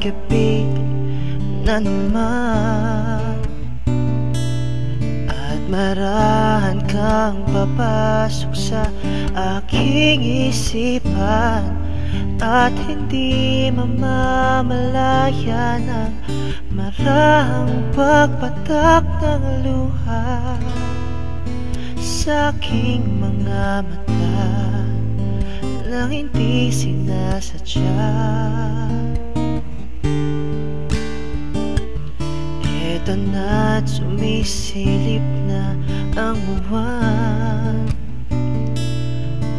gabi na naman at marahan kang papasok sa aking isipan at hindi mamamalayan ang marahang pagpatak ng luha sa aking mga mata nang hindi sinasadya. Eto na't sumisilip na ang buwan,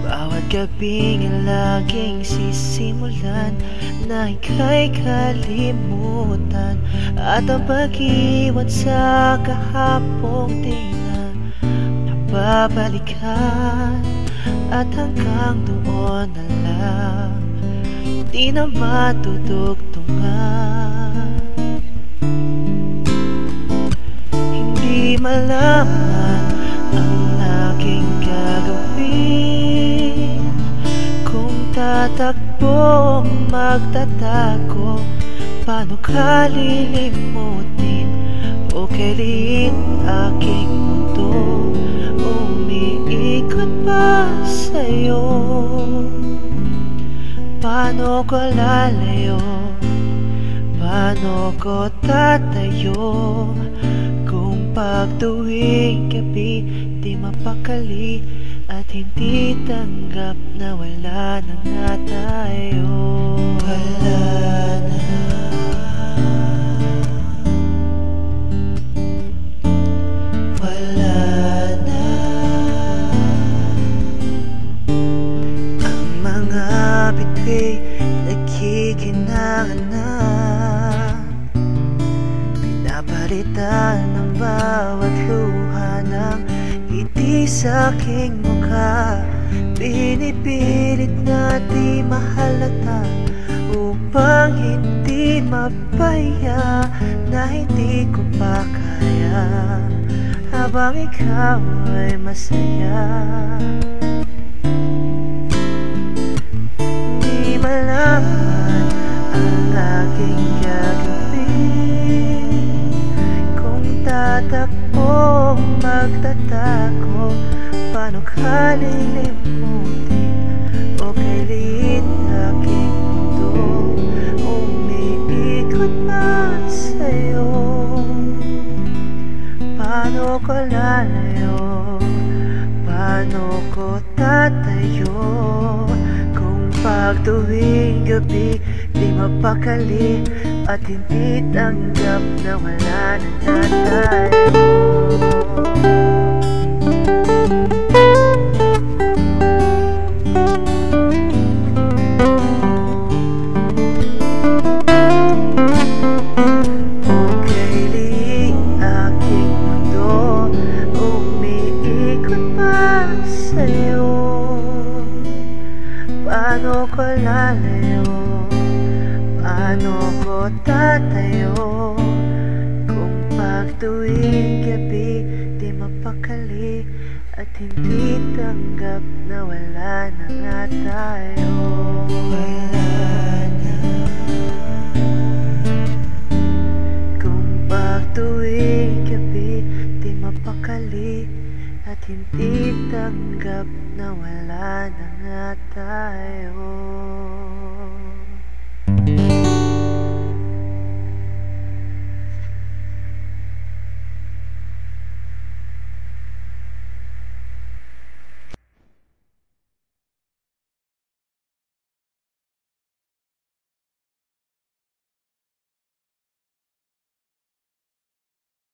bawat gabing laging sisimulan na ika'y kalimutan at ang pag-iwan sa kahapong di na nababalikan. At hanggang doon na lang, di na matutugtungan. Hindi malaman ang aking gagawin kung tatakbo, magtatago. Paano ka lilimutin o kailan aking mundo umiikot pa sa'yo? Paano ko lalayo? Paano ko tatayo kung pagtuwing gabi di mapakali at hindi tanggap na wala na nga tayo? Wala na, nagkikinangan na, pinapalitan ng bawat luha ng ngiti sa aking mukha. Pinipilit na di mahalata upang hindi mapaya na hindi ko pa kaya habang ikaw ay masaya. Malaman ang aking gagawin kung tatakbo, magtatago. Paano ka lilimutin o kailan aking mundo umiikot pa sa'yo? Paano ko lalayo? Paano ko tatayo pagtuwing gabi di mapakali at hindi tanggap na wala na tayo? O kailan aking mundo umiikot pa sa'yo? Paano ko lalayo? Paano ko tatayo kung pagtuwing gabi di mapakali at hindi tanggap na wala na nga tayo? Wala na. Kung pagtuwing gabi di mapakali at hindi tanggap na wala na nga tayo.